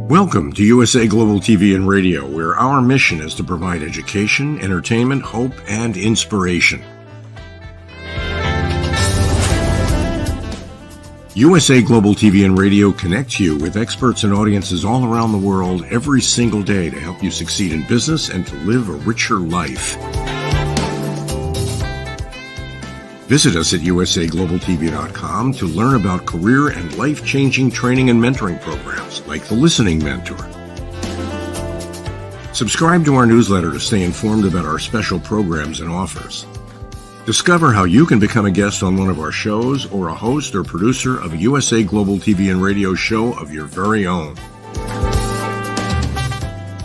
Welcome to USA Global TV and Radio, where our mission is to provide education, entertainment, hope, and inspiration. USA Global TV and Radio connects you with experts and audiences all around the world every single day to help you succeed in business and to live a richer life. Visit us at usaglobaltv.com to learn about career and life-changing training and mentoring programs like the Listening Mentor. Subscribe to our newsletter to stay informed about our special programs and offers. Discover how you can become a guest on one of our shows or a host or producer of a USA Global TV and Radio show of your very own.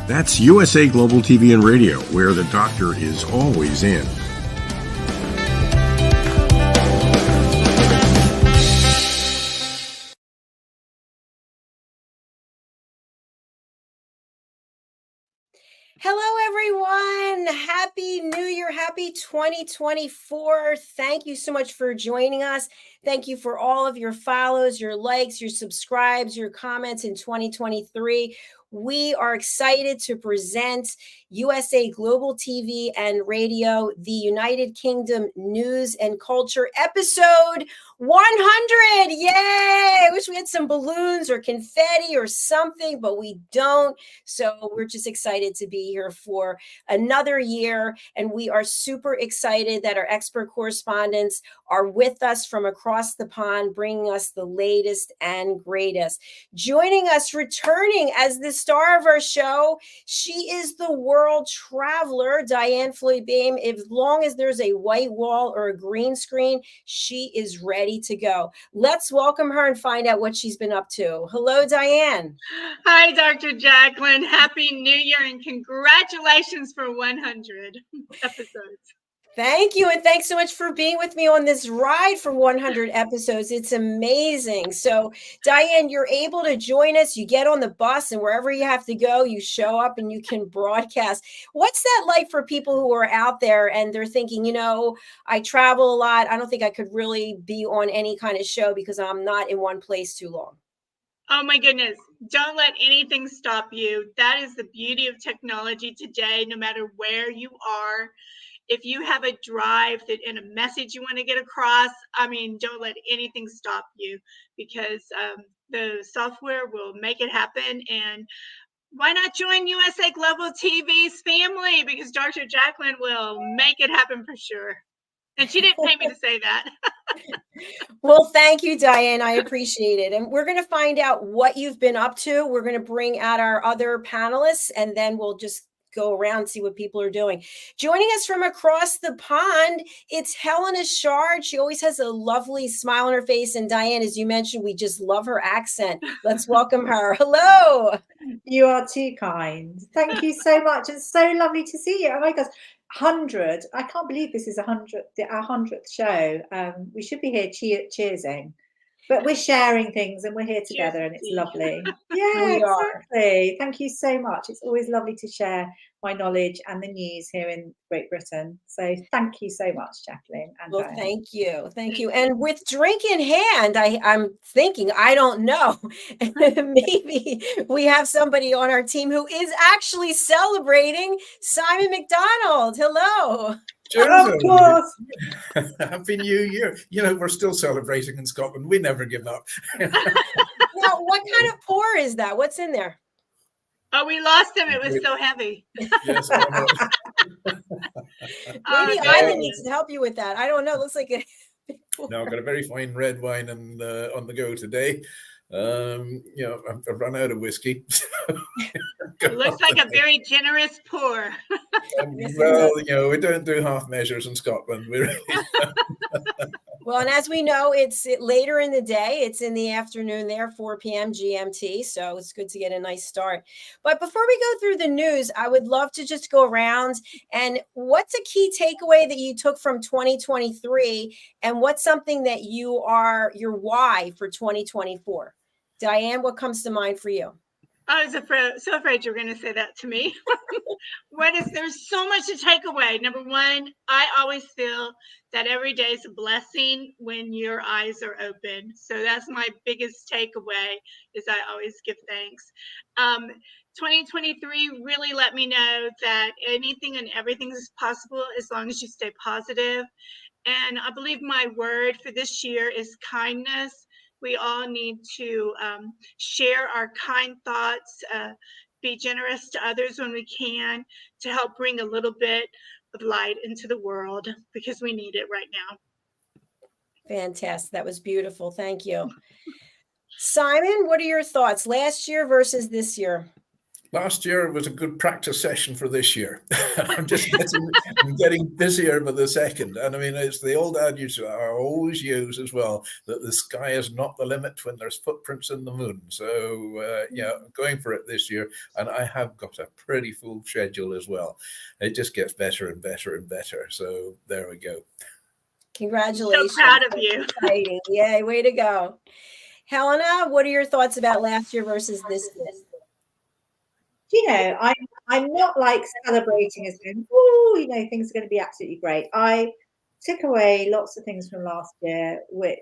That's USA Global TV and Radio, where the doctor is always in. Hello, everyone. Happy New Year. Happy 2024. Thank you so much for joining us. Thank you for all of your follows, your likes, your subscribes, your comments in 2023. We are excited to present USA Global TV and Radio, the United Kingdom News and Culture episode 100. Yay! I wish we had some balloons or confetti or something, but we don't. So we're just excited to be here for another year. And we are super excited that our expert correspondents are with us from across the pond, bringing us the latest and greatest. Joining us, returning as the star of our show, she is the world traveler, DIANN Wellbeing. As long as there's a white wall or a green screen, she is ready to go. Let's welcome her and find out what she's been up to. Hello, DIANN. Hi, Dr. JACALYN. Happy New Year and congratulations for 100 episodes. Thank you. And thanks so much for being with me on this ride for 100 episodes. It's amazing. So, DIANN, you're able to join us. You get on the bus and wherever you have to go, you show up and you can broadcast. What's that like for people who are out there and they're thinking, you know, I travel a lot. I don't think I could really be on any kind of show because I'm not in one place too long. Oh, my goodness. Don't let anything stop you. That is the beauty of technology today, no matter where you are. If you have a drive that and a message you want to get across, I mean, don't let anything stop you because the software will make it happen. And why not join USA Global TV's family? Because Dr. JACALYN will make it happen for sure. And she didn't pay me to say that. Well, thank you, DIANN. I appreciate it. And we're going to find out what you've been up to. We're going to bring out our other panelists, and then we'll just go around and see what people are doing. Joining us from across the pond, it's HELENA CHARD. She always has a lovely smile on her face. And DIANN, as you mentioned, we just love her accent. Let's welcome her. Hello. You are too kind. Thank you so much. It's so lovely to see you. Oh my gosh. 100. I can't believe this is our 100th show. We should be here cheersing. But we're sharing things and we're here together and it's lovely. Yeah, exactly. Thank you so much. It's always lovely to share my knowledge and the news here in Great Britain. So thank you so much, JACALYN. And well, thank you. Thank you. And with drink in hand, I'm thinking, I don't know, maybe we have somebody on our team who is actually celebrating Simon MacDonald. Hello. Of course. Happy New Year. You know, we're still celebrating in Scotland. We never give up. Now, what kind of pour is that? What's in there? Oh, we lost him. It was so heavy. Yes, maybe Ivan needs to help you with that. I don't know. It looks like no, I've got a very fine red wine on the go today. You know, I've run out of whiskey. It looks like a very generous pour. Well, you know, we don't do half measures in Scotland. We really Well, and as we know, it's later in the day. It's in the afternoon there, 4 p.m. GMT. So it's good to get a nice start. But before we go through the news, I would love to just go around and what's a key takeaway that you took from 2023 and what's something that your why for 2024? DIANN, what comes to mind for you? I was so afraid you were going to say that to me. There's so much to take away. Number one, I always feel that every day is a blessing when your eyes are open. So that's my biggest takeaway, is I always give thanks. 2023 really let me know that anything and everything is possible as long as you stay positive. And I believe my word for this year is kindness. We all need to share our kind thoughts, be generous to others when we can, to help bring a little bit of light into the world, because we need it right now. Fantastic. That was beautiful. Thank you. Simon, what are your thoughts? Last year versus this year? Last year was a good practice session for this year. I'm getting busier by the second. And I mean, it's the old adage I always use as well, that the sky is not the limit when there's footprints in the moon. So, yeah, I'm going for it this year. And I have got a pretty full schedule as well. It just gets better and better and better. So there we go. Congratulations. So proud of you. Exciting. Yay, way to go. Helena, what are your thoughts about last year versus this year? You know, I'm not like celebrating as in, oh, you know, things are going to be absolutely great. I took away lots of things from last year, which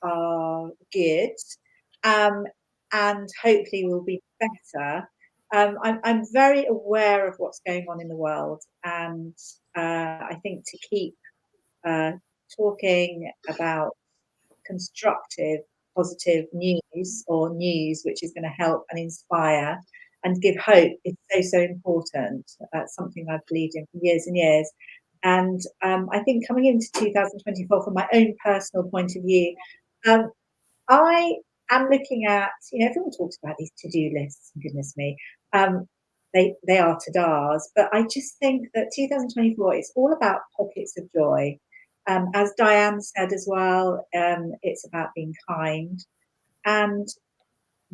are good, and hopefully will be better. I'm very aware of what's going on in the world, and I think to keep talking about constructive, positive news, or news which is going to help and inspire and give hope, is so important. That's something I've believed in for years and years. And I think coming into 2024, from my own personal point of view, I am looking at, you know, everyone talks about these to-do lists, goodness me, they are to-dos, but I just think that 2024 is all about pockets of joy. As Dianne said as well, it's about being kind. And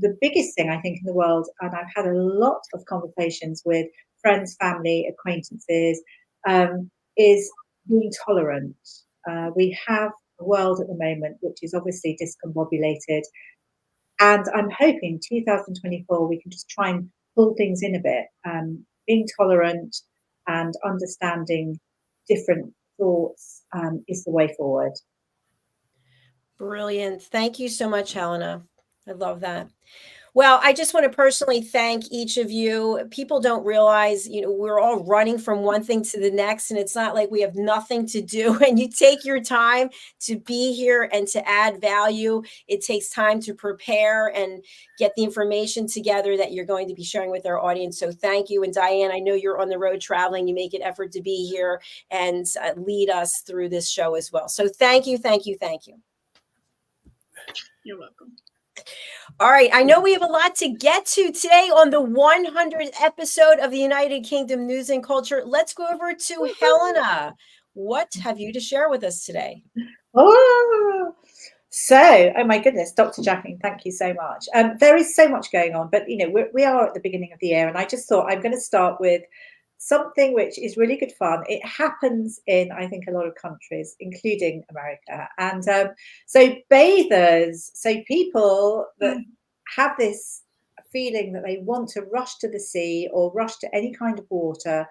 the biggest thing I think in the world, and I've had a lot of conversations with friends, family, acquaintances, is being tolerant. We have a world at the moment which is obviously discombobulated, and I'm hoping 2024 we can just try and pull things in a bit. Being tolerant and understanding different thoughts is the way forward. Brilliant. Thank you so much, Helena. I love that. Well, I just want to personally thank each of you. People don't realize, you know, we're all running from one thing to the next, and it's not like we have nothing to do. And you take your time to be here and to add value. It takes time to prepare and get the information together that you're going to be sharing with our audience. So thank you. And Dianne, I know you're on the road traveling. You make an effort to be here and lead us through this show as well. So thank you, thank you, thank you. You're welcome. All right. I know we have a lot to get to today on the 100th episode of the United Kingdom News and Culture. Let's go over to Helena. What have you to share with us today? Oh my goodness, Dr. JACALYN, thank you so much. There is so much going on, but you know, we are at the beginning of the year, and I just thought I'm going to start with something which is really good fun. It happens in, I think, a lot of countries, including America. And so bathers, so people that have this feeling that they want to rush to the sea or rush to any kind of water,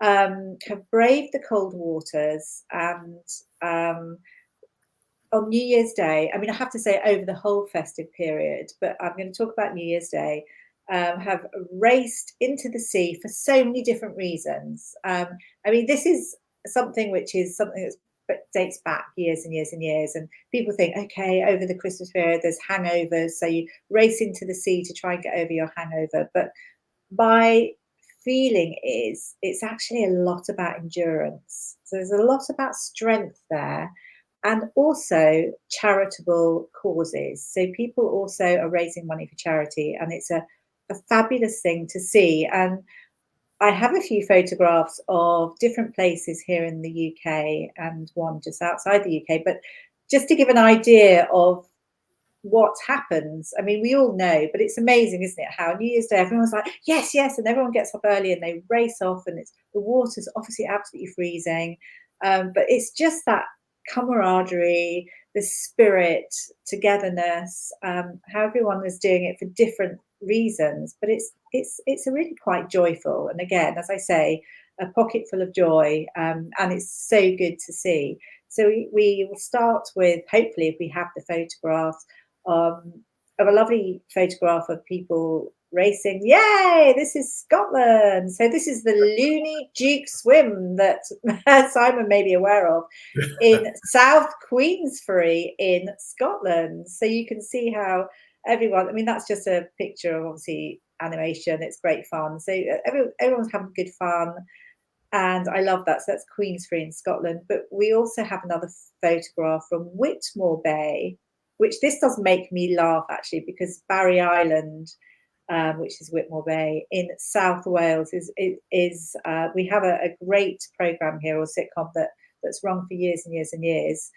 have braved the cold waters. And on New Year's Day, I mean, I have to say over the whole festive period, but I'm going to talk about New Year's Day, have raced into the sea for so many different reasons. I mean, this is something that dates back years and years and years. And people think, okay, over the Christmas period, there's hangovers. So you race into the sea to try and get over your hangover. But my feeling is it's actually a lot about endurance. So there's a lot about strength there. And also charitable causes. So people also are raising money for charity, and it's a fabulous thing to see. And I have a few photographs of different places here in the UK and one just outside the UK, but just to give an idea of what happens. I mean, we all know, but it's amazing, isn't it, how New Year's Day everyone's like, yes, yes, and everyone gets up early and they race off, and the water's obviously absolutely freezing, but it's just that camaraderie, the spirit, togetherness, how everyone is doing it for different reasons, but it's a really quite joyful, and again, as I say, a pocket full of joy, and it's so good to see. So we will start with, hopefully, if we have the photographs, of a lovely photograph of people racing. Yay, this is Scotland. So this is the Looney Duke swim that Simon may be aware of in South Queensferry in Scotland. So you can see how everyone, I mean, that's just a picture of obviously animation. It's great fun. So everyone's having good fun. And I love that. So that's Queensferry in Scotland. But we also have another photograph from Whitmore Bay, which this does make me laugh actually, because Barry Island, which is Whitmore Bay in South Wales, is we have a great programme here, or sitcom that's run for years and years and years,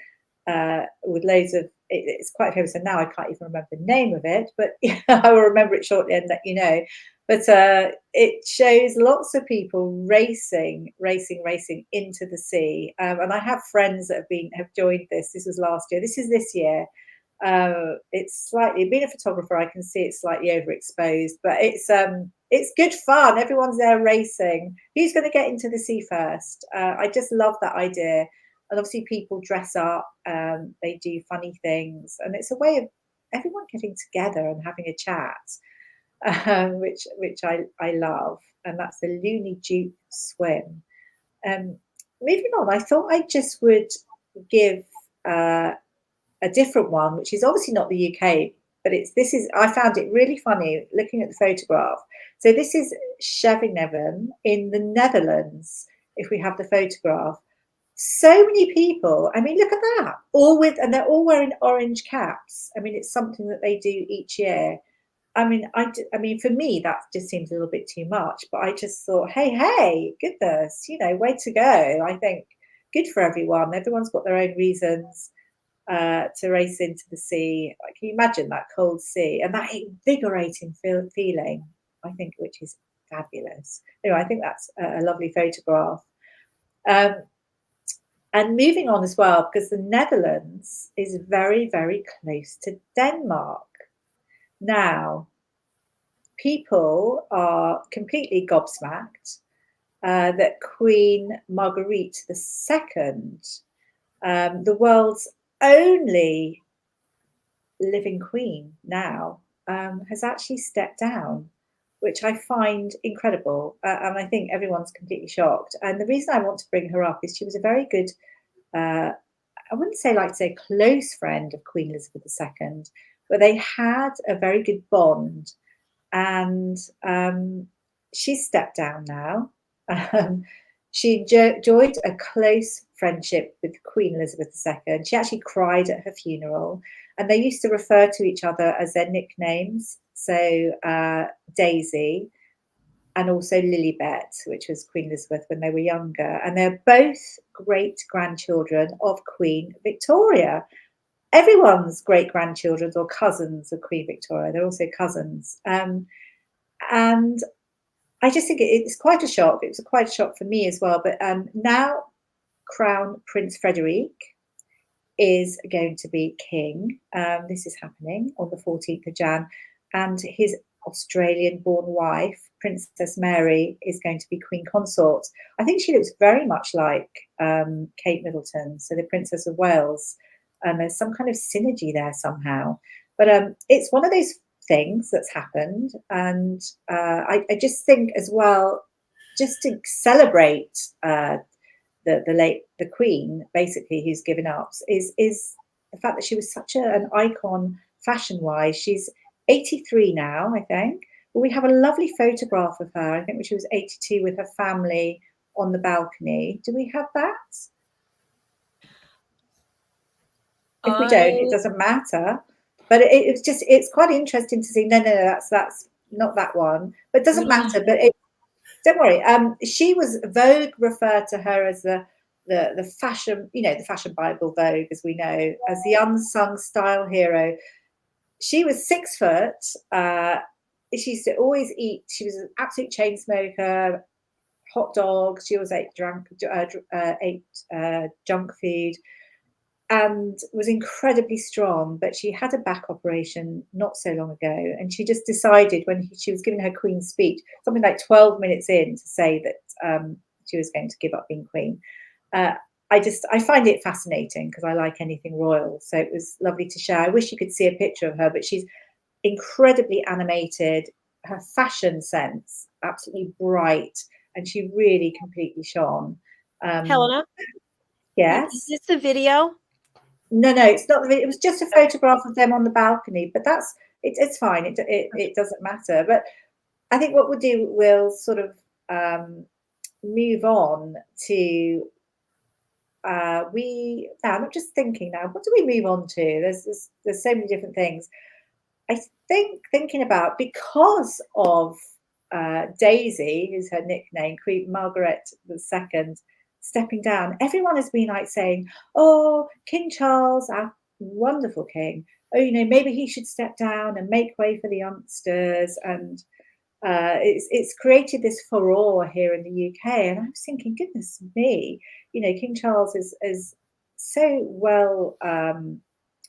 with loads of, it's quite famous, and now I can't even remember the name of it, but I will remember it shortly and let you know. But it shows lots of people racing into the sea, and I have friends that have joined this. This was last year. This is this year. It's slightly, being a photographer, I can see it's slightly overexposed, but it's good fun. Everyone's there racing. Who's going to get into the sea first? I just love that idea. And obviously people dress up, they do funny things, and it's a way of everyone getting together and having a chat, which I love. And that's the Looney Duke swim. Moving on, I thought I just would give a different one, which is obviously not the UK, but I found it really funny looking at the photograph. So this is Scheveningen in the Netherlands, if we have the photograph. So many people, I mean, look at that, and they're all wearing orange caps. I mean, it's something that they do each year. I mean, for me, that just seems a little bit too much, but I just thought, hey, goodness, way to go. I think good for everyone. Everyone's got their own reasons to race into the sea. Can you imagine that cold sea and that invigorating feeling, I think, which is fabulous. Anyway, I think that's a lovely photograph. And moving on as well, because the Netherlands is very, very close to Denmark. Now, people are completely gobsmacked that Queen Margrethe II, the world's only living queen now, has actually stepped down, which I find incredible. And I think everyone's completely shocked. And the reason I want to bring her up is she was a very good, I wouldn't say close friend of Queen Elizabeth II, but they had a very good bond. And she's stepped down now. She enjoyed a close friendship with Queen Elizabeth II. She actually cried at her funeral, and they used to refer to each other as their nicknames. So Daisy and also Lilibet, which was Queen Elizabeth when they were younger. And they're both great-grandchildren of Queen Victoria. Everyone's great-grandchildren or cousins of Queen Victoria. They're also cousins. And I just think it's quite a shock. It was quite a shock for me as well. But now Crown Prince Frederick is going to be king. This is happening on the 14th of Jan. And his Australian-born wife, Princess Mary, is going to be Queen Consort. I think she looks very much like Kate Middleton, so the Princess of Wales. And there's some kind of synergy there somehow. But it's one of those things that's happened, and I just think as well, just to celebrate the Queen, basically, who's given up, is the fact that she was such an icon fashion-wise. She's 83 now, I think. But we have a lovely photograph of her, I think, when she was 82 with her family on the balcony. Do we have that? If we don't, it doesn't matter. But it's quite interesting to see. No, that's not that one. But it doesn't matter. But don't worry. She was, Vogue referred to her as the fashion, the fashion Bible, Vogue, as we know, as the unsung style hero. She was 6 foot. She used to always eat. She was an absolute chain smoker. Hot dogs. She always ate junk food. and was incredibly strong, but she had a back operation not so long ago, and she just decided when she was giving her Queen's speech, something like 12 minutes in, to say that she was going to give up being Queen. I find it fascinating because I like anything royal, so it was lovely to share. I wish you could see a picture of her, but she's incredibly animated, her fashion sense absolutely bright, and she really completely shone. Helena? Yes? Is this the video? No, it's not. It was just a photograph of them on the balcony, but it's fine. It doesn't matter. But I think what we'll do, we'll sort of move on to I'm just thinking now, what do we move on to? There's so many different things. I think thinking about, because of Daisy, who's her nickname, Queen Margaret II, stepping down, everyone has been like saying, oh, King Charles, our wonderful king, oh, maybe he should step down and make way for the youngsters. And it's created this furore here in the UK. And I was thinking, goodness me, King Charles is so well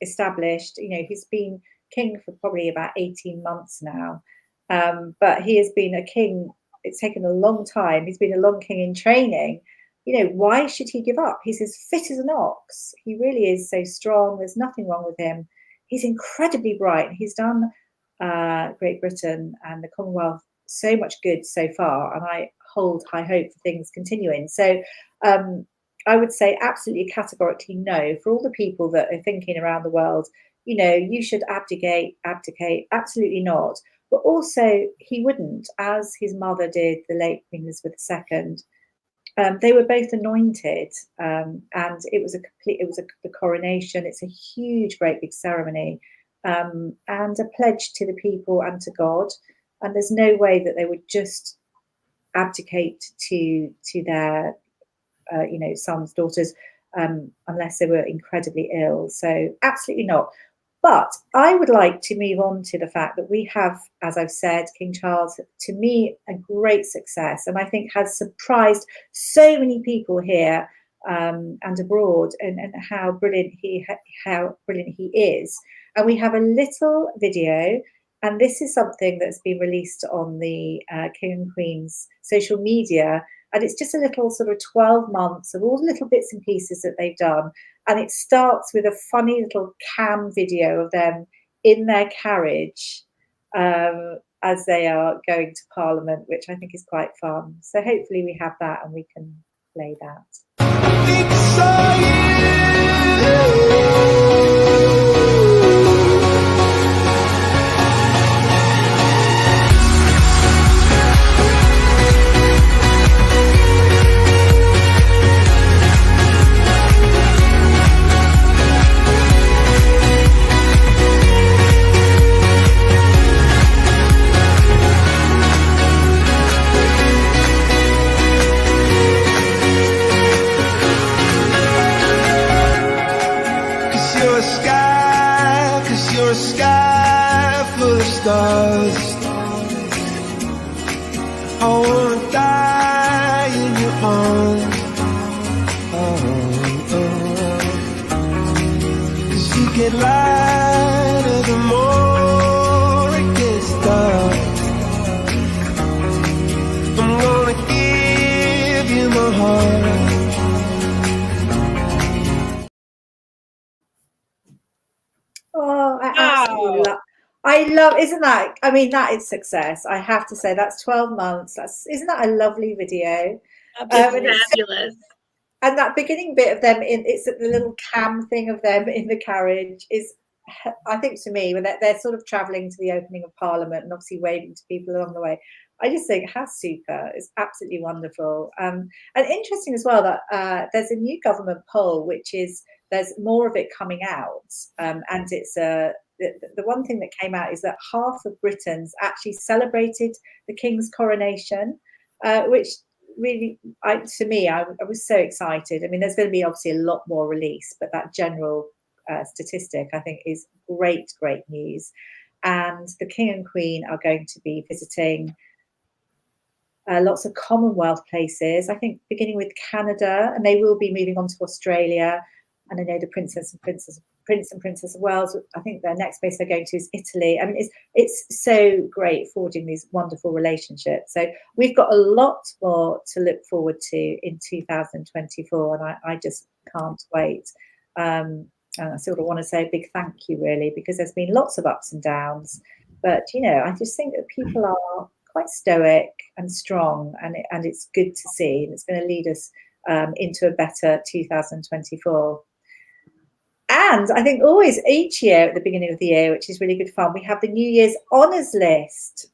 established. He's been king for probably about 18 months now. But he has been a king. It's taken a long time. He's been a long king in training. Why should he give up? He's as fit as an ox. He really is so strong. There's nothing wrong with him. He's incredibly bright. He's done Great Britain and the Commonwealth so much good so far, and I hold high hope for things continuing. So I would say absolutely categorically no for all the people that are thinking around the world, you should abdicate, absolutely not. But also he wouldn't, as his mother did, the late Queen Elizabeth II. They were both anointed, and it was the coronation. It's a huge, great big ceremony, and a pledge to the people and to God. And there's no way that they would just abdicate to their, sons, daughters, unless they were incredibly ill. So absolutely not. But I would like to move on to the fact that we have, as I've said, King Charles, to me, a great success, and I think has surprised so many people here and abroad, and how brilliant he is. And we have a little video, and this is something that's been released on the King and Queen's social media, and it's just a little sort of 12 months of all the little bits and pieces that they've done. And it starts with a funny little cam video of them in their carriage as they are going to Parliament, which I think is quite fun. So hopefully we have that and we can play that. Stars. I wanna die in your arms. Cause you get lighter the more it gets dark. I'm gonna give you my heart. Oh, I absolutely love. I love, isn't that, I mean, that is success. I have to say, that's 12 months. Isn't that a lovely video? It's fabulous. And that beginning bit of them, it's the little cam thing of them in the carriage is, I think to me, when they're sort of travelling to the opening of Parliament and obviously waving to people along the way, I just think how super. It's absolutely wonderful. And interesting as well that there's a new government poll, which is, there's more of it coming out. And it's the one thing that came out is that half of Britons actually celebrated the King's coronation, which really, to me, I was so excited. I mean, there's going to be obviously a lot more released, but that general statistic, I think, is great news. And the King and Queen are going to be visiting lots of Commonwealth places, I think beginning with Canada, and they will be moving on to Australia. And I know the Prince and Princess of Wales, I think their next place they're going to is Italy. I mean, it's so great forging these wonderful relationships. So we've got a lot more to look forward to in 2024, and I just can't wait. And I sort of want to say a big thank you, really, because there's been lots of ups and downs. But, you know, I just think that people are quite stoic and strong, and it's good to see. And it's going to lead us into a better 2024. And I think always each year at the beginning of the year, which is really good fun, we have the New Year's Honours List,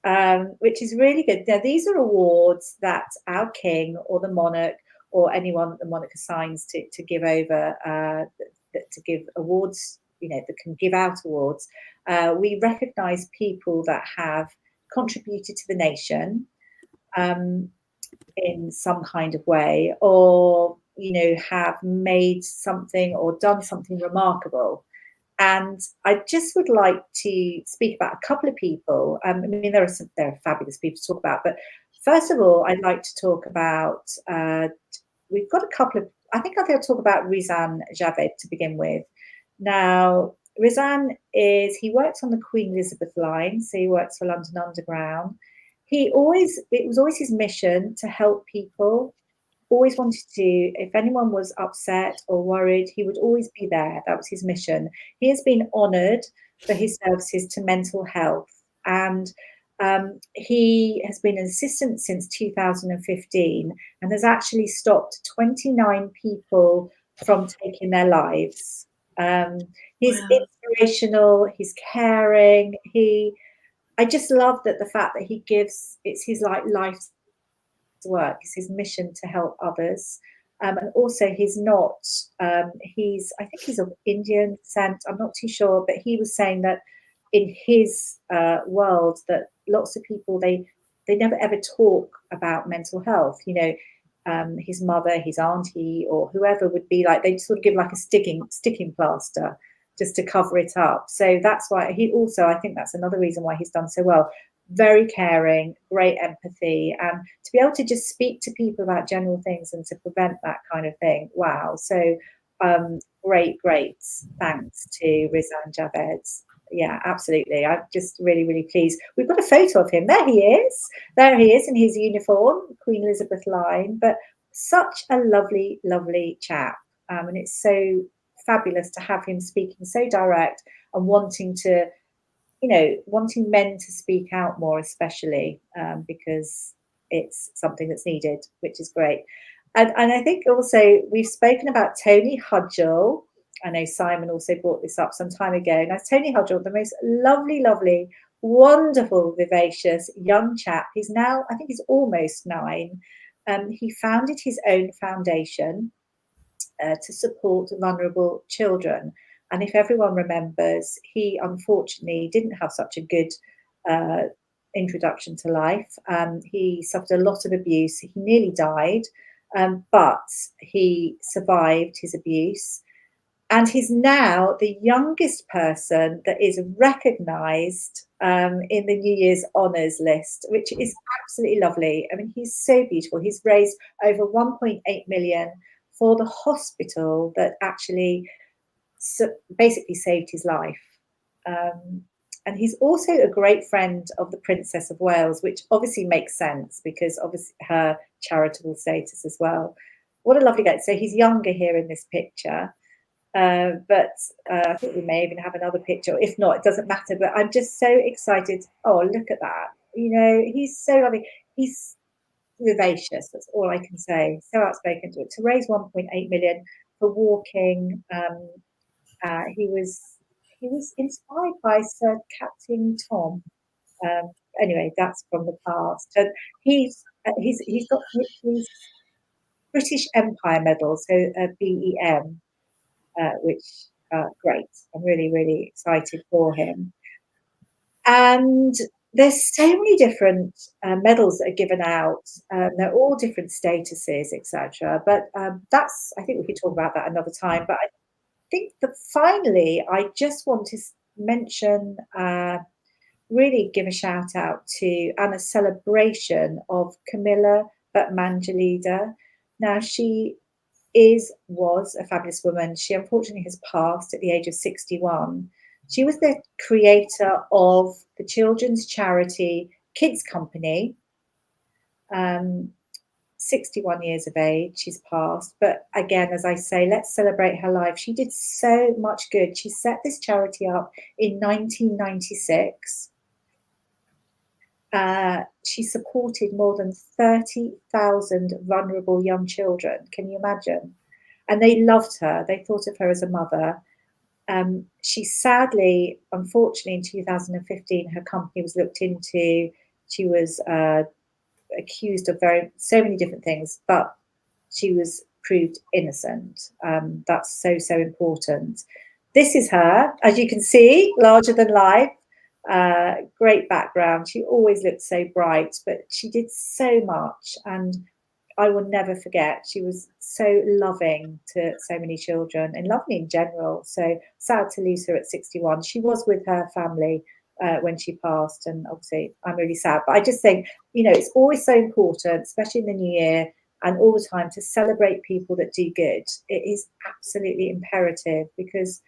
which is really good. Now, these are awards that our king or the monarch or anyone that the monarch assigns to give over, to give awards, you know, that can give out awards. We recognise people that have contributed to the nation in some kind of way, or you know, have made something or done something remarkable. And I just would like to speak about a couple of people. I mean, there are fabulous people to talk about, but first of all, I'd like to talk about, we've got a couple of, I think I'll talk about Rizan Javed to begin with. Now, Rizan he works on the Queen Elizabeth line, so he works for London Underground. It was always his mission to help people. Always wanted to, if anyone was upset or worried, he would always be there. That was his mission. He has been honoured for his services to mental health, and he has been an assistant since 2015 and has actually stopped 29 people from taking their lives. He's inspirational, he's caring, I just love that the fact that he gives, it's his life's work, it's his mission to help others. And also he's not, I think he's of Indian descent, I'm not too sure, but he was saying that in his world that lots of people, they never ever talk about mental health, you know, his mother, his auntie, or whoever would be like, they'd sort of give like a sticking plaster just to cover it up. So that's why he also, I think that's another reason why he's done so well. Very caring, great empathy, and to be able to just speak to people about general things and to prevent that kind of thing. Wow. So great thanks to Rizan Javed. Yeah, absolutely. I'm just really, really pleased. We've got a photo of him. There he is in his uniform, Queen Elizabeth line, but such a lovely, lovely chap. And it's so fabulous to have him speaking so direct and wanting men to speak out more, especially because it's something that's needed, which is great. And I think also we've spoken about Tony Hudgell. I know Simon also brought this up some time ago. Now, Tony Hudgell, the most lovely, wonderful, vivacious young chap. He's now, I think he's almost 9. He founded his own foundation to support vulnerable children. And if everyone remembers, he unfortunately didn't have such a good introduction to life. He suffered a lot of abuse. He nearly died, but he survived his abuse. And he's now the youngest person that is recognised in the New Year's Honours List, which is absolutely lovely. I mean, he's so beautiful. He's raised over 1.8 million for the hospital that actually basically saved his life. And he's also a great friend of the Princess of Wales, which obviously makes sense because obviously her charitable status as well. What a lovely guy. So he's younger here in this picture. But I think we may even have another picture. If not, it doesn't matter. But I'm just so excited. Oh, look at that. You know, he's so lovely. He's vivacious. That's all I can say. So outspoken to raise 1.8 million for walking. He was inspired by Sir Captain Tom. Anyway, that's from the past. And he's got his British Empire medal, so BEM. Which great. I'm really, really excited for him. And there's so many different medals that are given out. They're all different statuses, etc. But I think we could talk about that another time. But I think that finally, I just want to mention, really give a shout out to and a celebration of Camilla Batmanjalida. Now, she was a fabulous woman. She unfortunately has passed at the age of 61. She was the creator of the children's charity Kids Company. 61 years of age, she's passed. But again, as I say, let's celebrate her life. She did so much good. She set this charity up in 1996. She supported more than 30,000 vulnerable young children. Can you imagine? And they loved her. They thought of her as a mother. She sadly, unfortunately, in 2015, her company was looked into. She was accused of so many different things, but she was proved innocent. That's so important. This is her, as you can see, larger than life. Great background. She always looked so bright, but she did so much, and I will never forget. She was so loving to so many children and lovely in general. So sad to lose her at 61. She was with her family when she passed, and obviously I'm really sad. But I just think, it's always so important, especially in the new year and all the time, to celebrate people that do good. It is absolutely imperative, because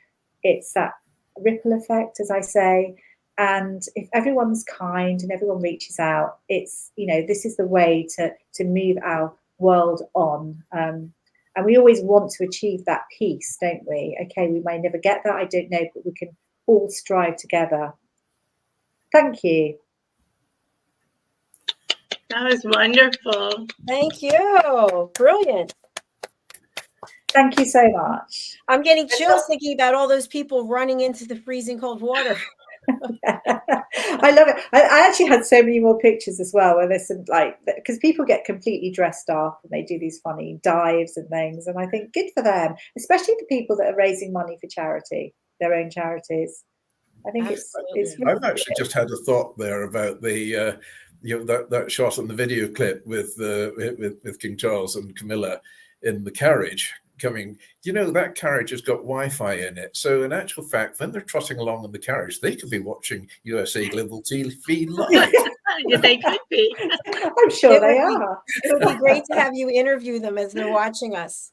it's that ripple effect, as I say. And if everyone's kind and everyone reaches out, it's, this is the way to move our world on. And we always want to achieve that peace, don't we? Okay, we may never get that, I don't know, but we can all strive together. Thank you. That was wonderful. Thank you. Brilliant. Thank you so much. I'm getting chills thinking about all those people running into the freezing cold water. I love it. I actually had so many more pictures as well, where there's some, because people get completely dressed up and they do these funny dives and things, and I think good for them, especially the people that are raising money for charity, their own charities. I think it's really I've actually just had a thought there about the that shot on the video clip with King Charles and Camilla in the carriage coming. That carriage has got Wi-Fi in it, so in actual fact, when they're trotting along in the carriage, they could be watching USA Global TV live. Yeah, they could be. I'm sure they are. It would be great to have you interview them as they're watching us.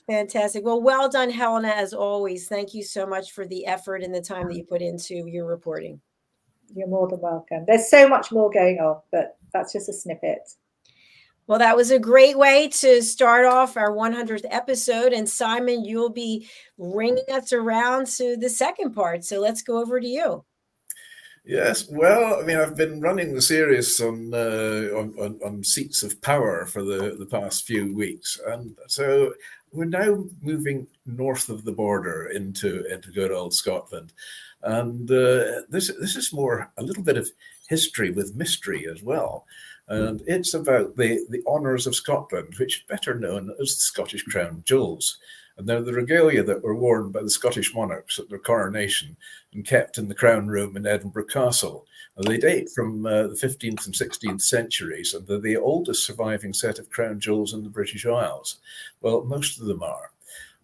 Fantastic. Well done, Helena, as always. Thank you so much for the effort and the time that you put into your reporting. You're more than welcome. There's so much more going on, but that's just a snippet. Well, that was a great way to start off our 100th episode. And Simon, you'll be ringing us around to the second part. So let's go over to you. Yes, well, I've been running the series on seats of power for the past few weeks, and so we're now moving north of the border into good old Scotland, and this is a little bit of history with mystery as well, and it's about the honours of Scotland, which are better known as the Scottish Crown Jewels. And they're the regalia that were worn by the Scottish monarchs at their coronation and kept in the Crown Room in Edinburgh Castle. And they date from the 15th and 16th centuries, and they're the oldest surviving set of crown jewels in the British Isles. Well, most of them are.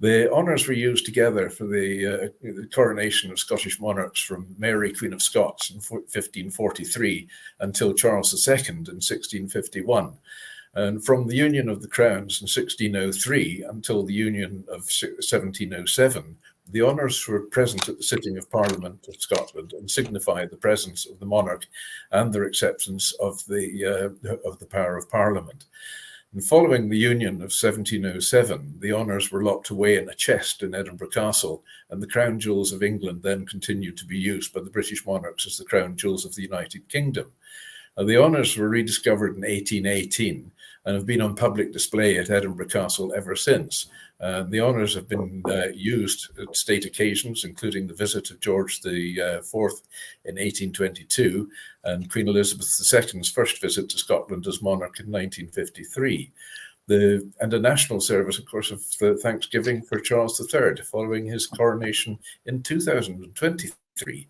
The honours were used together for the coronation of Scottish monarchs from Mary, Queen of Scots in 1543 until Charles II in 1651. And from the Union of the Crowns in 1603 until the Union of 1707, the honours were present at the sitting of Parliament of Scotland and signified the presence of the monarch and their acceptance of the power of Parliament. And following the Union of 1707, the honours were locked away in a chest in Edinburgh Castle, and the crown jewels of England then continued to be used by the British monarchs as the crown jewels of the United Kingdom. The honours were rediscovered in 1818 and have been on public display at Edinburgh Castle ever since. The honours have been used at state occasions, including the visit of George IV in 1822 and Queen Elizabeth II's first visit to Scotland as monarch in 1953. And a national service, of course, of Thanksgiving for Charles III following his coronation in 2023.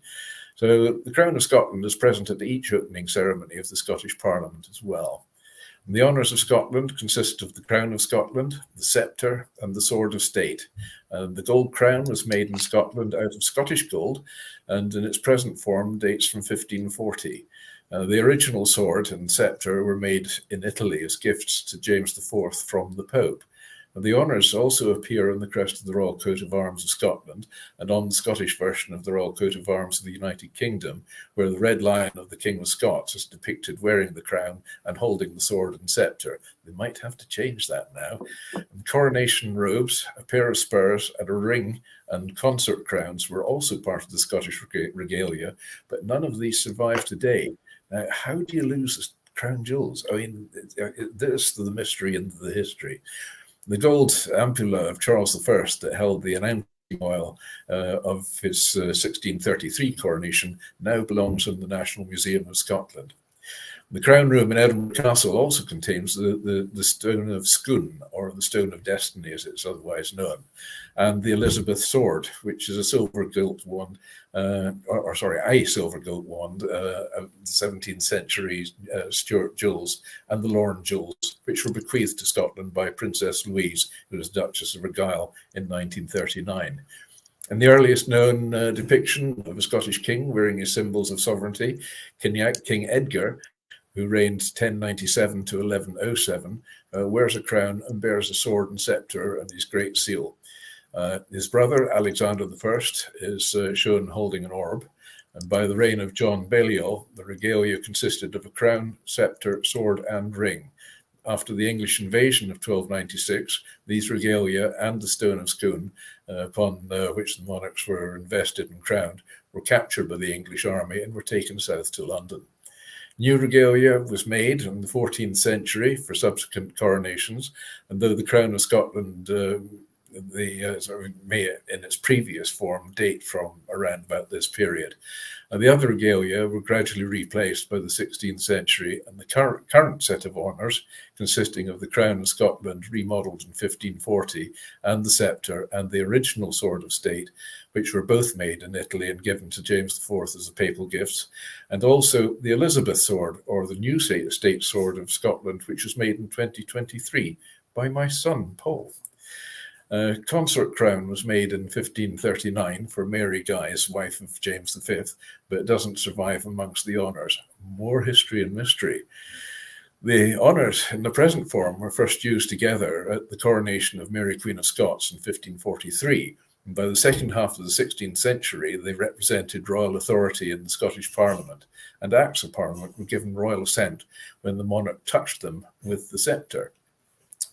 So the Crown of Scotland is present at each opening ceremony of the Scottish Parliament as well. And the honours of Scotland consist of the Crown of Scotland, the sceptre, and the Sword of State. The gold crown was made in Scotland out of Scottish gold, and in its present form dates from 1540. The original sword and sceptre were made in Italy as gifts to James IV from the Pope. The honours also appear on the crest of the Royal Coat of Arms of Scotland and on the Scottish version of the Royal Coat of Arms of the United Kingdom, where the Red Lion of the King of Scots is depicted wearing the crown and holding the sword and sceptre. They might have to change that now. And coronation robes, a pair of spurs and a ring and consort crowns were also part of the Scottish regalia, but none of these survive today. Now, how do you lose crown jewels? I mean, this is the mystery and the history. The gold ampulla of Charles I that held the announcing oil of his 1633 coronation now belongs in the National Museum of Scotland. The Crown Room in Edinburgh Castle also contains the Stone of Scone, or the Stone of Destiny as it's otherwise known, and the Elizabeth Sword, which is a silver gilt wand, a silver gilt wand of the 17th century Stuart jewels, and the Lorne jewels, which were bequeathed to Scotland by Princess Louise, who was Duchess of Argyll in 1939. And the earliest known depiction of a Scottish king wearing his symbols of sovereignty, King Edgar, who reigned 1097 to 1107, wears a crown and bears a sword and sceptre and his great seal. His brother, Alexander I, is shown holding an orb, and by the reign of John Balliol, the regalia consisted of a crown, sceptre, sword, and ring. After the English invasion of 1296, these regalia and the Stone of Scone, upon which the monarchs were invested and crowned, were captured by the English army and were taken south to London. New regalia was made in the 14th century for subsequent coronations, and though the Crown of Scotland may in its previous form date from around about this period. The other regalia were gradually replaced by the 16th century, and the current set of honours, consisting of the Crown of Scotland remodelled in 1540, and the sceptre and the original Sword of State, which were both made in Italy and given to James IV as the papal gifts, and also the Elizabeth Sword, or the new State Sword of Scotland, which was made in 2023 by my son, Paul. Consort crown was made in 1539 for Mary Guise, wife of James V, but it doesn't survive amongst the honours. More history and mystery. The honours in the present form were first used together at the coronation of Mary Queen of Scots in 1543. And by the second half of the 16th century, they represented royal authority in the Scottish Parliament, and Acts of Parliament were given royal assent when the monarch touched them with the sceptre.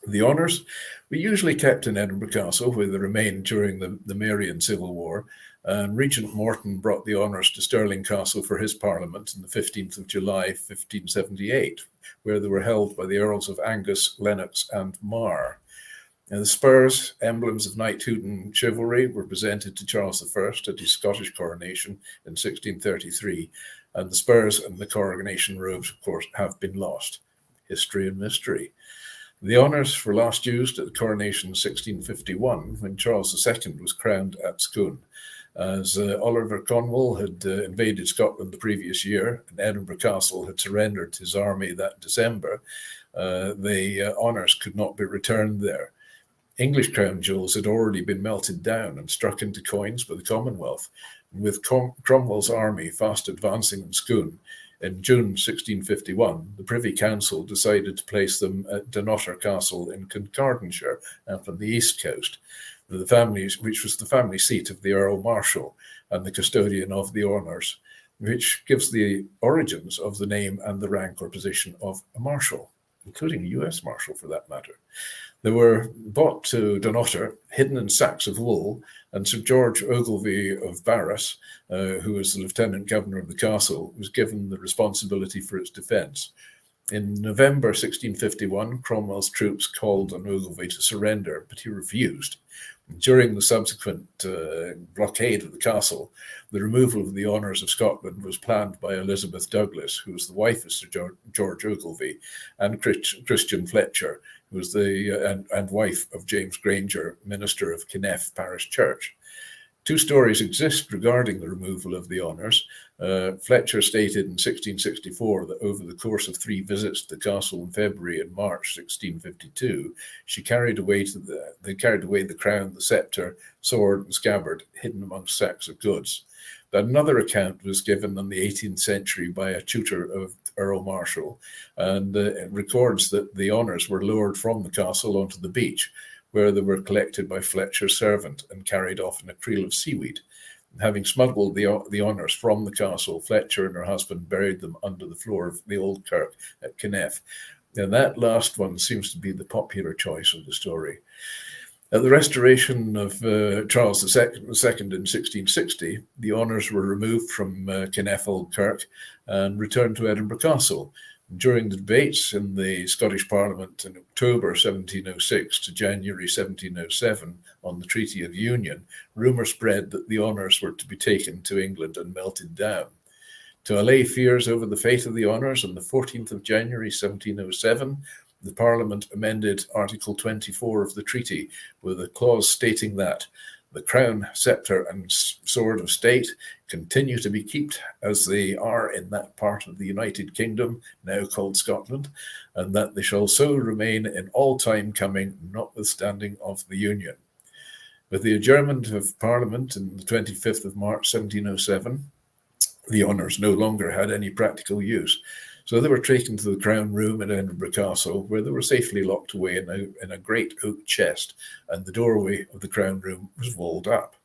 The honours were usually kept in Edinburgh Castle, where they remained during the Marian Civil War, and Regent Morton brought the honours to Stirling Castle for his Parliament on the 15th of July, 1578, where they were held by the Earls of Angus, Lennox, and Mar. And the spurs, emblems of knighthood and chivalry, were presented to Charles I at his Scottish coronation in 1633, and the spurs and the coronation robes, of course, have been lost. History and mystery. The honours were last used at the coronation in 1651, when Charles II was crowned at Scone. As Oliver Cromwell had invaded Scotland the previous year, and Edinburgh Castle had surrendered his army that December, the honours could not be returned there. English crown jewels had already been melted down and struck into coins by the Commonwealth. And with Cromwell's army fast advancing in Scone, in June 1651, the Privy Council decided to place them at Dunnottar Castle in Kincardineshire, up on the east coast, which was the family seat of the Earl Marshal and the custodian of the honours, which gives the origins of the name and the rank or position of a marshal, including a US marshal for that matter. They were brought to Dunnottar, hidden in sacks of wool, and Sir George Ogilvy of Barras, who was the Lieutenant Governor of the castle, was given the responsibility for its defence. In November 1651, Cromwell's troops called on Ogilvy to surrender, but he refused. During the subsequent blockade of the castle, the removal of the honours of Scotland was planned by Elizabeth Douglas, who was the wife of Sir George Ogilvy, and Christian Fletcher, who was and wife of James Granger, minister of Kinneff Parish Church. Two stories exist regarding the removal of the honours. Fletcher stated in 1664 that over the course of 3 visits to the castle in February and March 1652, they carried away the crown, the sceptre, sword, and scabbard hidden amongst sacks of goods. But another account was given in the 18th century by a tutor of Earl Marshall, and it records that the honours were lowered from the castle onto the beach, where they were collected by Fletcher's servant and carried off in a creel of seaweed. Having smuggled the honours from the castle, Fletcher and her husband buried them under the floor of the old kirk at Kenneth. And that last one seems to be the popular choice of the story. At the restoration of Charles II in 1660, the honours were removed from Kenneth Old Kirk and returned to Edinburgh Castle. During the debates in the Scottish Parliament in October 1706 to January 1707 on the Treaty of Union, rumour spread that the honours were to be taken to England and melted down. To allay fears over the fate of the honours, on the 14th of January 1707, the Parliament amended Article 24 of the treaty with a clause stating that the crown, sceptre, and sword of state continue to be kept as they are in that part of the United Kingdom, now called Scotland, and that they shall so remain in all time coming, notwithstanding of the Union. With the adjournment of Parliament on the 25th of March 1707, the honours no longer had any practical use. So they were taken to the Crown Room at Edinburgh Castle, where they were safely locked away in a great oak chest, and the doorway of the Crown Room was walled up.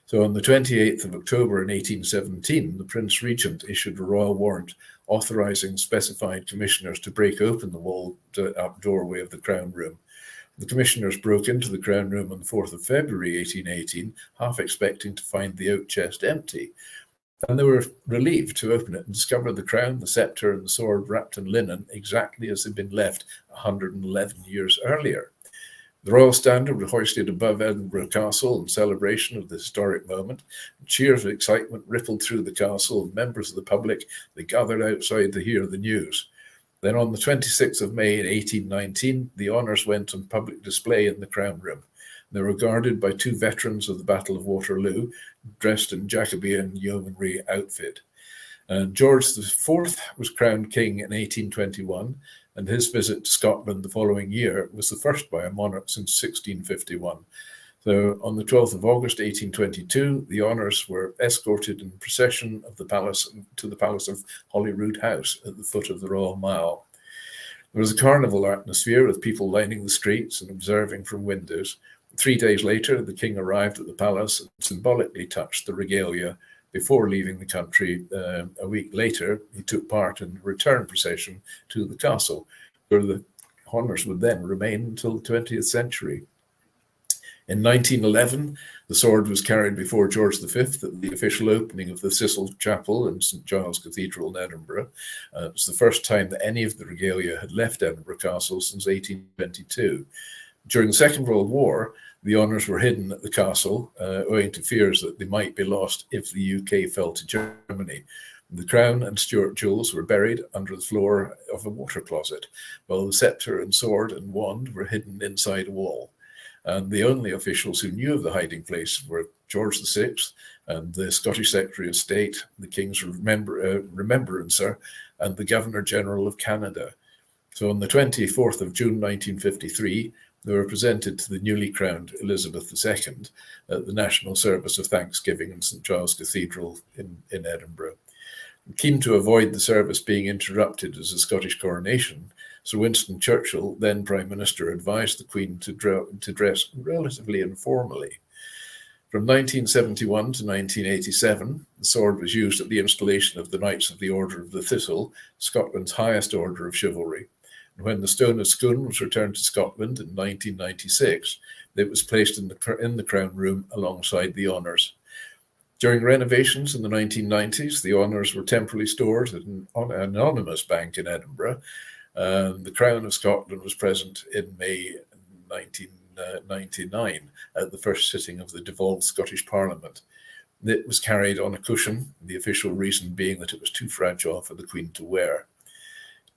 So on the 28th of October in 1817, the Prince Regent issued a royal warrant authorising specified commissioners to break open the walled-up doorway of the Crown Room. The commissioners broke into the Crown Room on the 4th of February 1818, half expecting to find the oak chest empty. And they were relieved to open it and discover the crown, the sceptre, and the sword wrapped in linen exactly as they'd been left 111 years earlier. The royal standard was hoisted above Edinburgh Castle in celebration of the historic moment. Cheers of excitement rippled through the castle, and members of the public, they gathered outside to hear the news. Then on the 26th of May in 1819, the honours went on public display in the Crown Room. They were guarded by 2 veterans of the Battle of Waterloo, dressed in Jacobean yeomanry outfit. And George IV was crowned king in 1821, and his visit to Scotland the following year was the first by a monarch since 1651. So on the 12th of August 1822, the honours were escorted in procession of the palace to the Palace of Holyrood House at the foot of the Royal Mile. There was a carnival atmosphere with people lining the streets and observing from windows. 3 days later, the king arrived at the palace and symbolically touched the regalia before leaving the country. A week later, he took part in the return procession to the castle, where the honours would then remain until the 20th century. In 1911, the sword was carried before George V at the official opening of the Cecil Chapel in St Giles Cathedral in Edinburgh. It was the first time that any of the regalia had left Edinburgh Castle since 1822. During the Second World War, the honours were hidden at the castle, owing to fears that they might be lost if the UK fell to Germany. The crown and Stuart jewels were buried under the floor of a water closet, while the sceptre and sword and wand were hidden inside a wall. And the only officials who knew of the hiding place were George VI and the Scottish Secretary of State, the King's Remembrancer, and the Governor-General of Canada. So on the 24th of June 1953, they were presented to the newly crowned Elizabeth II at the National Service of Thanksgiving in St Giles Cathedral in Edinburgh. Keen to avoid the service being interrupted as a Scottish coronation, Sir Winston Churchill, then Prime Minister, advised the Queen to dress relatively informally. From 1971 to 1987, the sword was used at the installation of the Knights of the Order of the Thistle, Scotland's highest order of chivalry. And when the Stone of Scone was returned to Scotland in 1996, it was placed in the Crown Room alongside the honours. During renovations in the 1990s, the honours were temporarily stored at an anonymous bank in Edinburgh. The Crown of Scotland was present in May 1999 at the first sitting of the devolved Scottish Parliament. It was carried on a cushion, the official reason being that it was too fragile for the Queen to wear.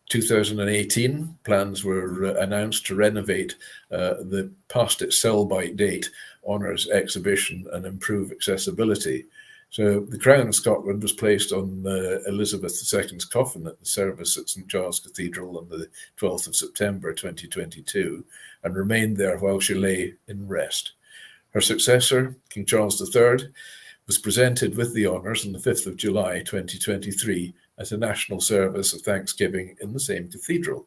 2018, plans were announced to renovate the past its sell-by date honours exhibition and improve accessibility. So the Crown of Scotland was placed on Elizabeth II's coffin at the service at St Giles Cathedral on the 12th of September 2022 and remained there while she lay in rest. Her successor, King Charles III, was presented with the honours on the 5th of July 2023 at a national service of thanksgiving in the same cathedral.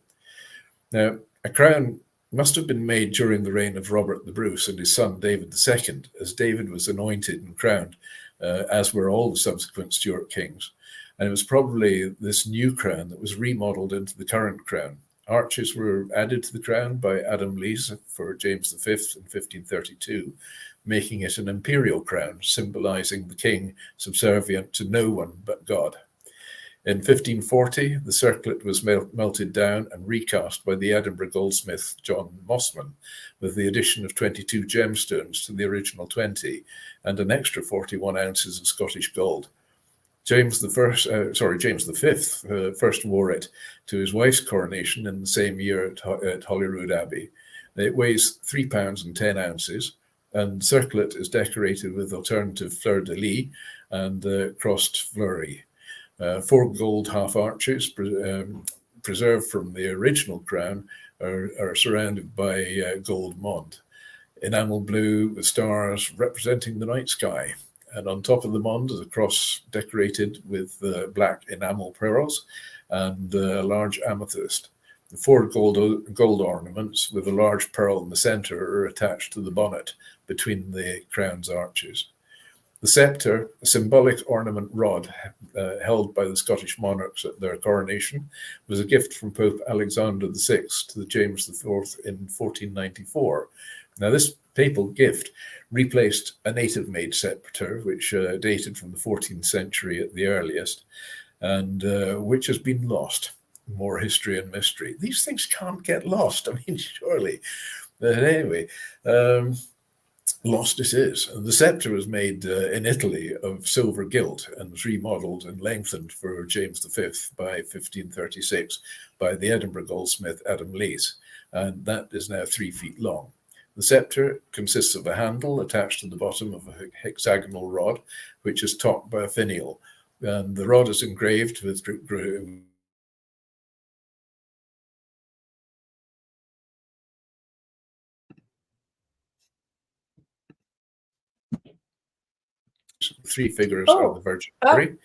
Now, a crown must have been made during the reign of Robert the Bruce and his son David II, as David was anointed and crowned, as were all the subsequent Stuart kings. And it was probably this new crown that was remodelled into the current crown. Arches were added to the crown by Adam Lees for James V in 1532, making it an imperial crown, symbolising the king subservient to no one but God. In 1540, the circlet was melted down and recast by the Edinburgh goldsmith John Mossman, with the addition of 22 gemstones to the original 20 and an extra 41 ounces of Scottish gold. James V first wore it to his wife's coronation in the same year at Holyrood Abbey. It weighs 3 pounds and 10 ounces, and the circlet is decorated with alternative fleur-de-lis and crossed fleury. 4 gold half arches preserved from the original crown are surrounded by gold mond. Enamel blue with stars representing the night sky. And on top of the mond is a cross decorated with black enamel pearls and a large amethyst. The 4 gold ornaments with a large pearl in the centre are attached to the bonnet between the crown's arches. The sceptre, a symbolic ornament rod held by the Scottish monarchs at their coronation, was a gift from Pope Alexander VI to James IV in 1494. Now, this papal gift replaced a native-made sceptre, which dated from the 14th century at the earliest, and which has been lost. More history and mystery. These things can't get lost. I mean, surely. But anyway, lost it is. And the sceptre was made in Italy of silver gilt and was remodelled and lengthened for James V by 1536 by the Edinburgh goldsmith Adam Lees, and that is now 3 feet long. The sceptre consists of a handle attached to the bottom of a hexagonal rod, which is topped by a finial, and the rod is engraved with 3 figures of the Virgin Mary.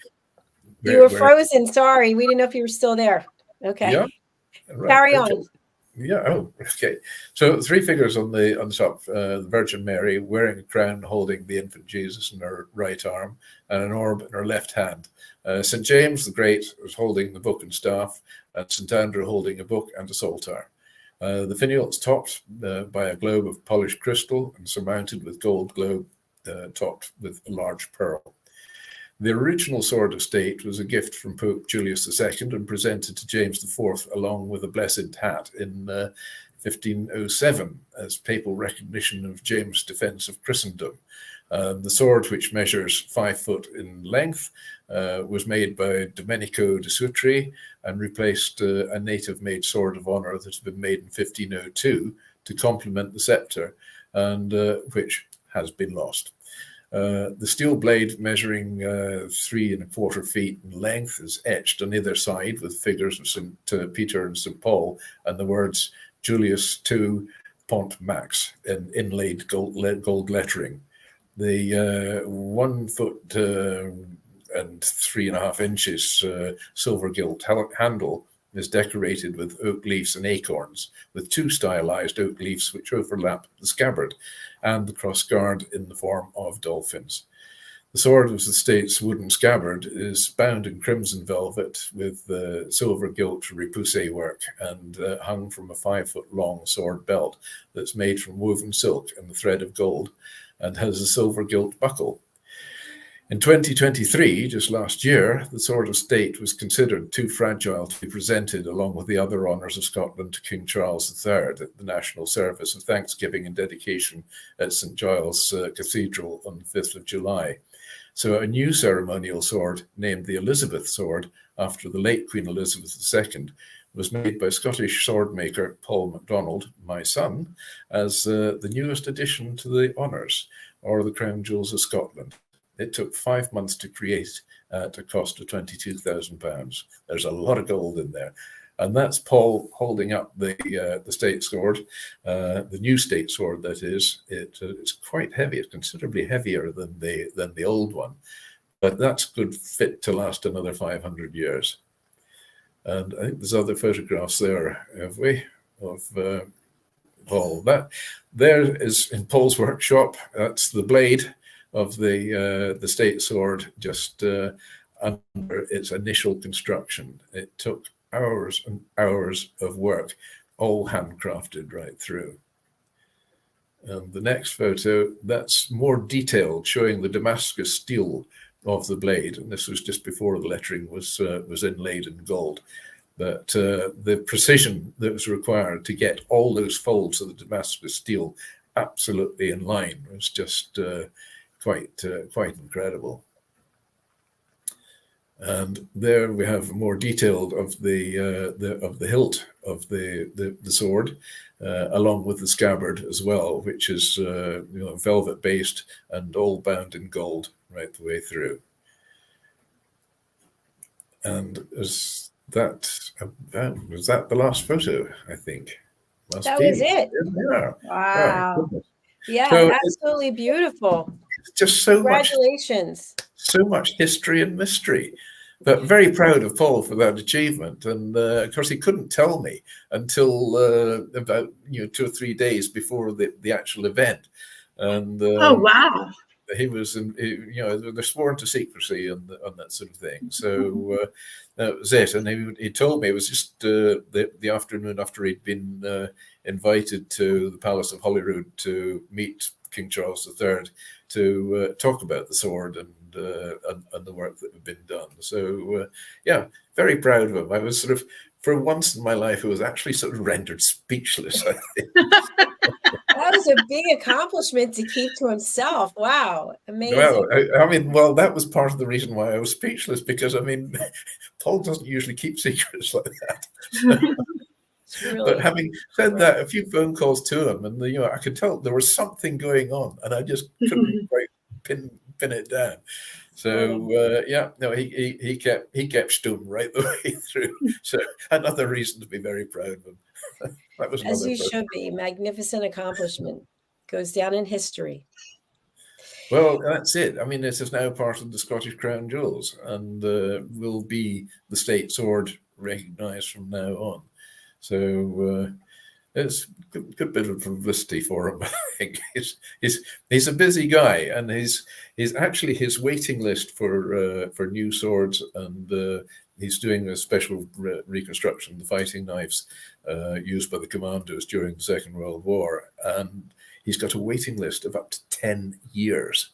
You were frozen. Sorry, we didn't know if you were still there. Okay. Yeah. Right. Carry on. Yeah. Oh, okay. So 3 figures on the top: the Virgin Mary wearing a crown, holding the infant Jesus in her right arm, and an orb in her left hand. St. James the Great was holding the book and staff, and St. Andrew holding a book and a psalter. The finial is topped by a globe of polished crystal and surmounted with gold globe topped with a large pearl. The original sword of state was a gift from Pope Julius II and presented to James IV along with a blessed hat in 1507 as papal recognition of James' defence of Christendom. The sword, which measures 5 foot in length, was made by Domenico de Sutri and replaced a native-made sword of honour that had been made in 1502 to complement the sceptre, and which has been lost. The steel blade, measuring 3 1/4 feet in length, is etched on either side with figures of St. Peter and St. Paul and the words Julius II Pont Max in inlaid gold lettering. The 1 foot and 3½ inches silver gilt handle is decorated with oak leaves and acorns, with 2 stylized oak leaves which overlap the scabbard, and the crossguard in the form of dolphins. The sword of the state's wooden scabbard is bound in crimson velvet with silver gilt repoussé work and hung from a 5 foot long sword belt that's made from woven silk and the thread of gold, and has a silver gilt buckle. In 2023, just last year, the sword of state was considered too fragile to be presented along with the other honours of Scotland to King Charles III at the national service of thanksgiving and dedication at St Giles Cathedral on the 5th of July. So a new ceremonial sword, named the Elizabeth Sword, after the late Queen Elizabeth II, was made by Scottish sword maker Paul MacDonald, my son, as the newest addition to the honours, or the Crown Jewels of Scotland. It took 5 months to create at a cost of £22,000. There's a lot of gold in there. And that's Paul holding up the state sword, the new state sword, that is. It's quite heavy. It's considerably heavier than the old one. But that's good fit to last another 500 years. And I think there's other photographs there, have we, of Paul. That there is in Paul's workshop. That's the blade of the state sword, just under its initial construction. It took hours and hours of work, all handcrafted right through. And the next photo, that's more detailed, showing the Damascus steel of the blade. And this was just before the lettering was inlaid in gold. But the precision that was required to get all those folds of the Damascus steel absolutely in line was just quite incredible. And there we have more detailed of the hilt of the sword, along with the scabbard as well, which is velvet based and all bound in gold right the way through. And was that the last photo? I think that was it. Yeah. Wow. Yeah, so absolutely beautiful. Just so Congratulations. So much history and mystery, but very proud of Paul for that achievement. And of course, he couldn't tell me until about 2 or 3 days before the actual event. And oh wow, he was, they're sworn to secrecy on that sort of thing. So that was it. And he told me it was just the afternoon after he'd been invited to the Palace of Holyrood to meet King Charles III to talk about the sword and the work that had been done. So yeah, very proud of him. I was sort of, for once in my life, I was actually sort of rendered speechless, I think. That was a big accomplishment to keep to himself. Wow, amazing. Well, that was part of the reason why I was speechless, because Paul doesn't usually keep secrets like that. Really, but having said that, a few phone calls to him, and I could tell there was something going on, and I just couldn't quite pin it down. So he kept stum right the way through. So another reason to be very proud of him. That was as you should be. Magnificent accomplishment, goes down in history. Well, that's it. I mean, this is now part of the Scottish Crown Jewels, and will be the state sword recognised from now on. So it's a good bit of publicity for him. I think he's a busy guy, and he's actually his waiting list for new swords, and he's doing a special reconstruction of the fighting knives used by the commandos during the Second World War, and he's got a waiting list of up to 10 years.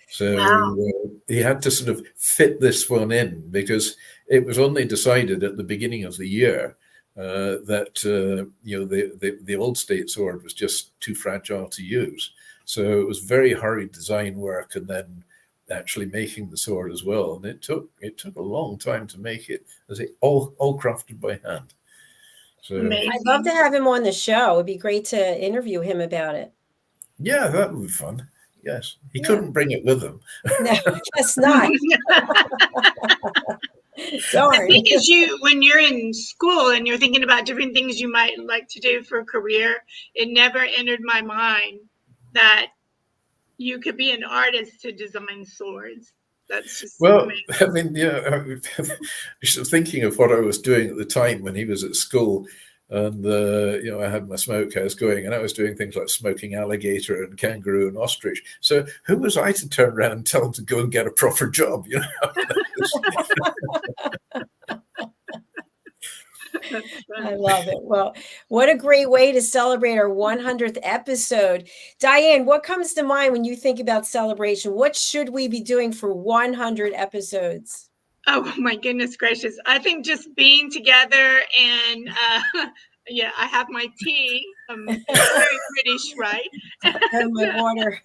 So wow. He had to sort of fit this one in, because it was only decided at the beginning of the year that the old state sword was just too fragile to use. So it was very hurried design work, and then actually making the sword as well. And it took a long time to make it, as it all crafted by hand. So I'd love to have him on the show. It'd be great to interview him about it. Yeah, that would be fun. Yes, he couldn't bring it with him. No, that's not. Darn. I think when you're in school and you're thinking about different things you might like to do for a career, it never entered my mind that you could be an artist to design swords. That's just amazing. I mean, just thinking of what I was doing at the time when he was at school, and I had my smokehouse going, and I was doing things like smoking alligator and kangaroo and ostrich. So who was I to turn around and tell him to go and get a proper job? I love it. Well, what a great way to celebrate our 100th episode. Dianne, what comes to mind when you think about celebration? What should we be doing for 100 episodes? Oh, my goodness gracious. I think just being together and, I have my tea. I'm very British, right? And my water.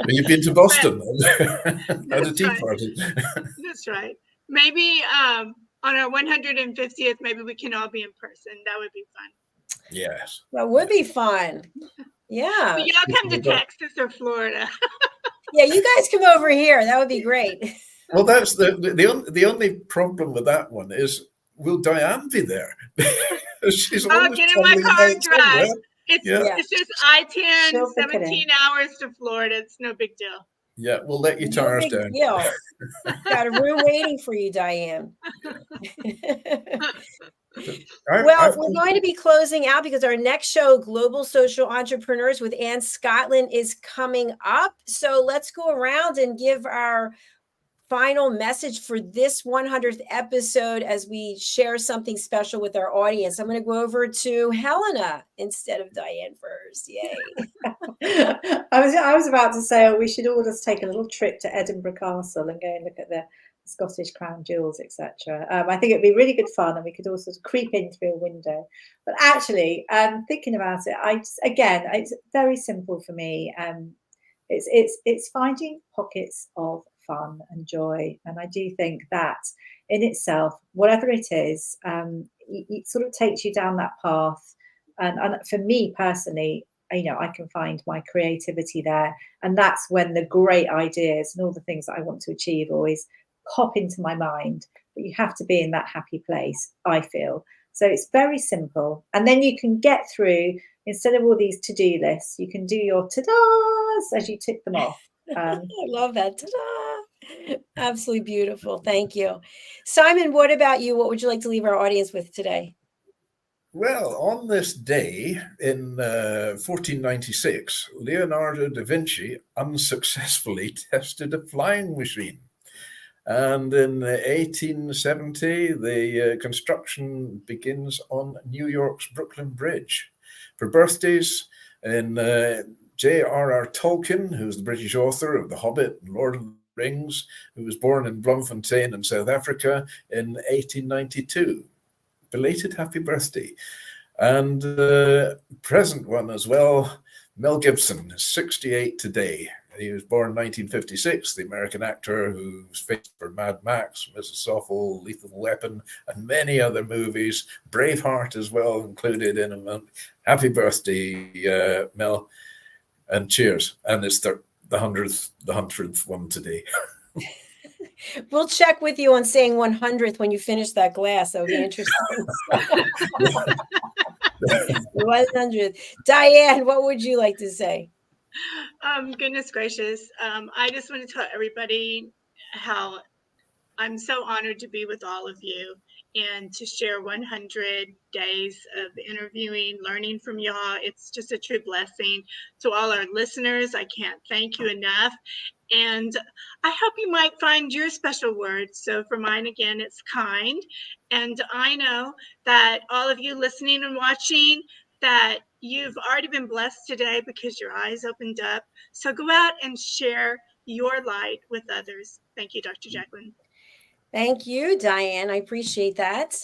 You've been to Boston at a tea party. That's right. Maybe on our 150th, maybe we can all be in person. That would be fun. Yes. That would be fun. Yeah. So y'all come to Texas or Florida. Yeah, you guys come over here. That would be great. Well, that's the only problem with that one is, will Diann be there? She's I'll get in my car and drive. Yeah. It's just I-10, She'll pick it 17 hours to Florida. It's no big deal. Yeah, we'll let you No tires big down. deal. Got a room waiting for you, Diann. Well, we're going to be closing out because our next show, Global Social Entrepreneurs with Ann Scotland, is coming up. So let's go around and give our final message for this 100th episode as we share something special with our audience. I'm going to go over to Helena instead of Diann first. Yay. I was about to say, we should all just take a little trip to Edinburgh Castle and go and look at the Scottish crown jewels, etc. I think it'd be really good fun, and we could also creep in through a window. But actually, thinking about it, it's very simple for me. It's finding pockets of fun and joy, and I do think that in itself, whatever it is, it sort of takes you down that path. And for me personally, I can find my creativity there, and that's when the great ideas and all the things that I want to achieve always pop into my mind. But you have to be in that happy place, I feel. So it's very simple, and then you can get through, instead of all these to-do lists, you can do your ta-das as you tick them off. I love that. Ta-da! Absolutely beautiful. Thank you. Simon, what about you? What would you like to leave our audience with today? Well, on this day in 1496, Leonardo da Vinci unsuccessfully tested a flying machine. And in 1870, the construction begins on New York's Brooklyn Bridge. For birthdays, in J.R.R. Tolkien, who's the British author of The Hobbit and Lord of the Rings, who was born in Bloemfontein in South Africa in 1892. Belated happy birthday. And present one as well, Mel Gibson, 68 today. He was born in 1956, the American actor who's famous for Mad Max, Mrs. Awful, Lethal Weapon, and many other movies. Braveheart as well included in him. Happy birthday, Mel, and cheers. And it's the 100th one today. We'll check with you on saying 100th when you finish that glass. That would be interesting. 100th. Diann, what would you like to say? Goodness gracious. I just want to tell everybody how I'm so honored to be with all of you and to share 100 days of interviewing, learning from y'all. It's just a true blessing. To all our listeners, I can't thank you enough. And I hope you might find your special words. So for mine, again, it's kind. And I know that all of you listening and watching, that you've already been blessed today because your eyes opened up. So go out and share your light with others. Thank you, Dr. JACALYN. Thank you, Diann. I appreciate that.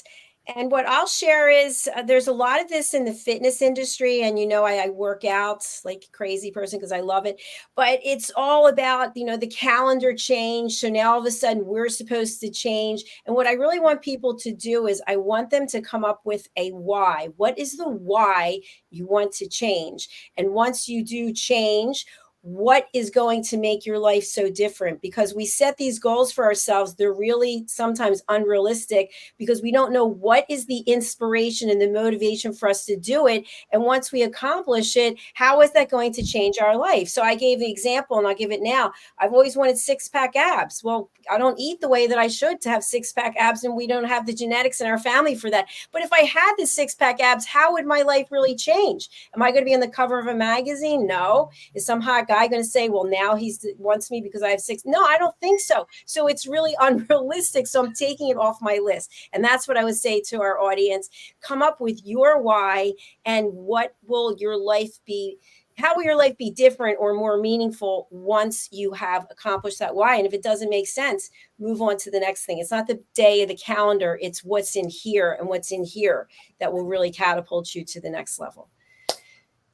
And what I'll share is there's a lot of this in the fitness industry. And, I work out like a crazy person because I love it. But it's all about, the calendar change. So now all of a sudden we're supposed to change. And what I really want people to do is I want them to come up with a why. What is the why you want to change? And once you do change, what is going to make your life so different? Because we set these goals for ourselves. They're really sometimes unrealistic because we don't know what is the inspiration and the motivation for us to do it. And once we accomplish it, how is that going to change our life? So I gave the example and I'll give it now. I've always wanted 6-pack abs. Well, I don't eat the way that I should to have 6-pack abs, and we don't have the genetics in our family for that. But if I had the 6-pack abs, how would my life really change? Am I going to be on the cover of a magazine? No. Is some hot guy going to say, well, now he wants me because I have 6? No, I don't think so. So it's really unrealistic. So I'm taking it off my list. And that's what I would say to our audience. Come up with your why, and what will your life be? How will your life be different or more meaningful once you have accomplished that why? And if it doesn't make sense, move on to the next thing. It's not the day of the calendar. It's what's in here, and what's in here that will really catapult you to the next level.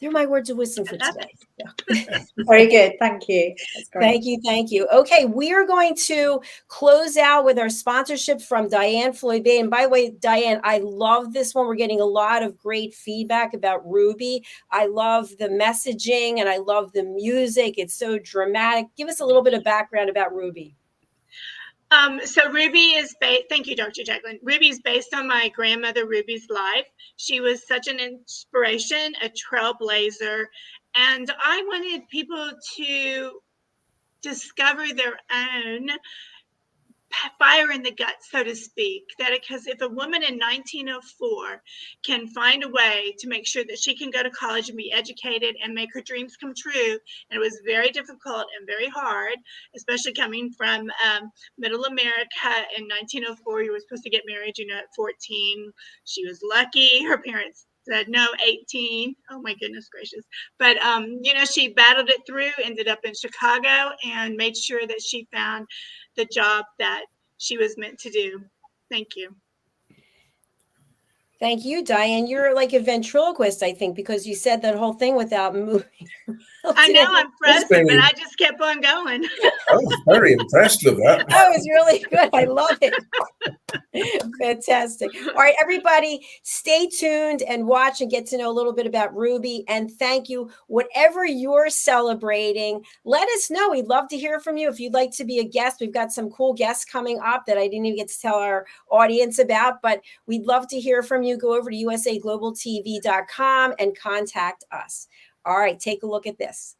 They're my words of wisdom for I love today. Very good. Thank you. That's great. Thank you. Thank you. Okay, we are going to close out with our sponsorship from DIANN FLOYD. And by the way, DIANN, I love this one. We're getting a lot of great feedback about Ruby. I love the messaging and I love the music. It's so dramatic. Give us a little bit of background about Ruby. So Ruby is based, thank you, Dr. JACALYN. Ruby is based on my grandmother Ruby's life. She was such an inspiration, a trailblazer, and I wanted people to discover their own fire in the gut, so to speak, that because if a woman in 1904 can find a way to make sure that she can go to college and be educated and make her dreams come true, and it was very difficult and very hard, especially coming from middle America in 1904, you were supposed to get married, at 14. She was lucky. Her parents said no, 18. Oh my goodness gracious. But she battled it through, ended up in Chicago, and made sure that she found the job that she was meant to do. Thank you. Thank you, DIANN. You're like a ventriloquist, I think, because you said that whole thing without moving. I know I'm frozen, but I just kept on going. I was very impressed with that. That was really good. I love it. Fantastic. All right, everybody, stay tuned and watch and get to know a little bit about Ruby. And thank you. Whatever you're celebrating, let us know. We'd love to hear from you. If you'd like to be a guest, we've got some cool guests coming up that I didn't even get to tell our audience about, but we'd love to hear from you. Go over to usaglobaltv.com and contact us. All right, take a look at this.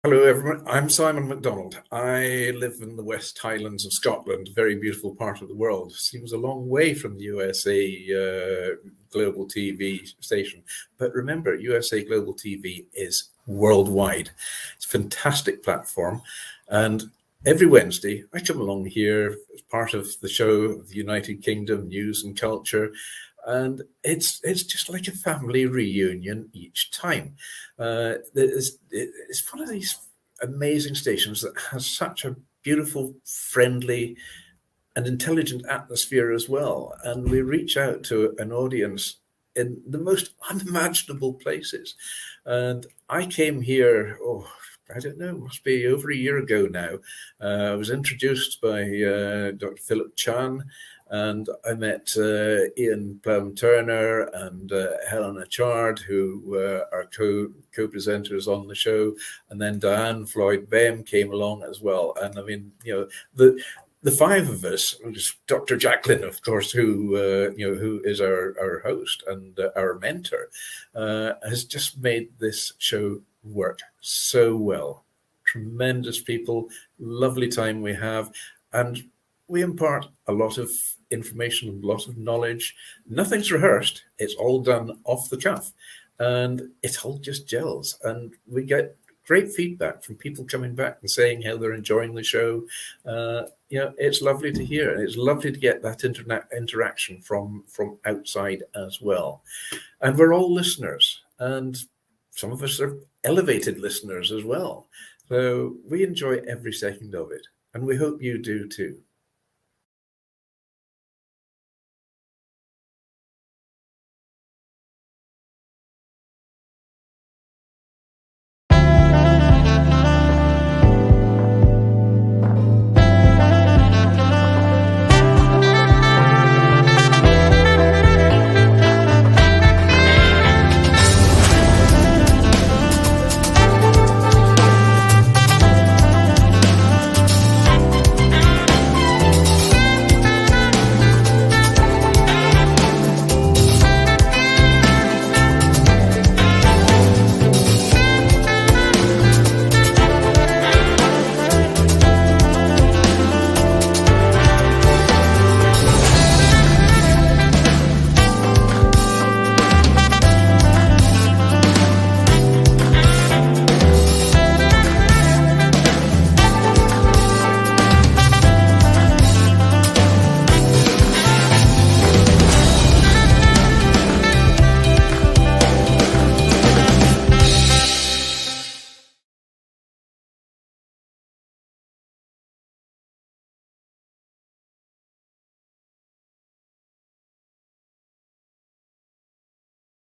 Hello everyone, I'm Simon MacDonald. I live in the West Highlands of Scotland, a very beautiful part of the world. Seems a long way from the USA Global TV station. But remember, USA Global TV is worldwide. It's a fantastic platform. And every Wednesday, I come along here as part of the show of the United Kingdom News and Culture. And it's just like a family reunion each time. It's one of these amazing stations that has such a beautiful, friendly, and intelligent atmosphere as well. And we reach out to an audience in the most unimaginable places. And I came here, I don't know, must be over a year ago now. I was introduced by Dr. Philip Chan, and I met Ian Plum-Turner and Helena CHARD, who are co-presenters on the show. And then DIANN FLOYD BOEHM came along as well. And I mean, the five of us, Dr. JACALYN, of course, who is our host and our mentor, has just made this show work so well. Tremendous people, lovely time we have, and we impart a lot of information, a lot of knowledge. Nothing's rehearsed. It's all done off the cuff, and it all just gels. And we get great feedback from people coming back and saying how they're enjoying the show. It's lovely to hear, and it's lovely to get that interaction from outside as well. And we're all listeners, and some of us are elevated listeners as well. So we enjoy every second of it, and we hope you do too.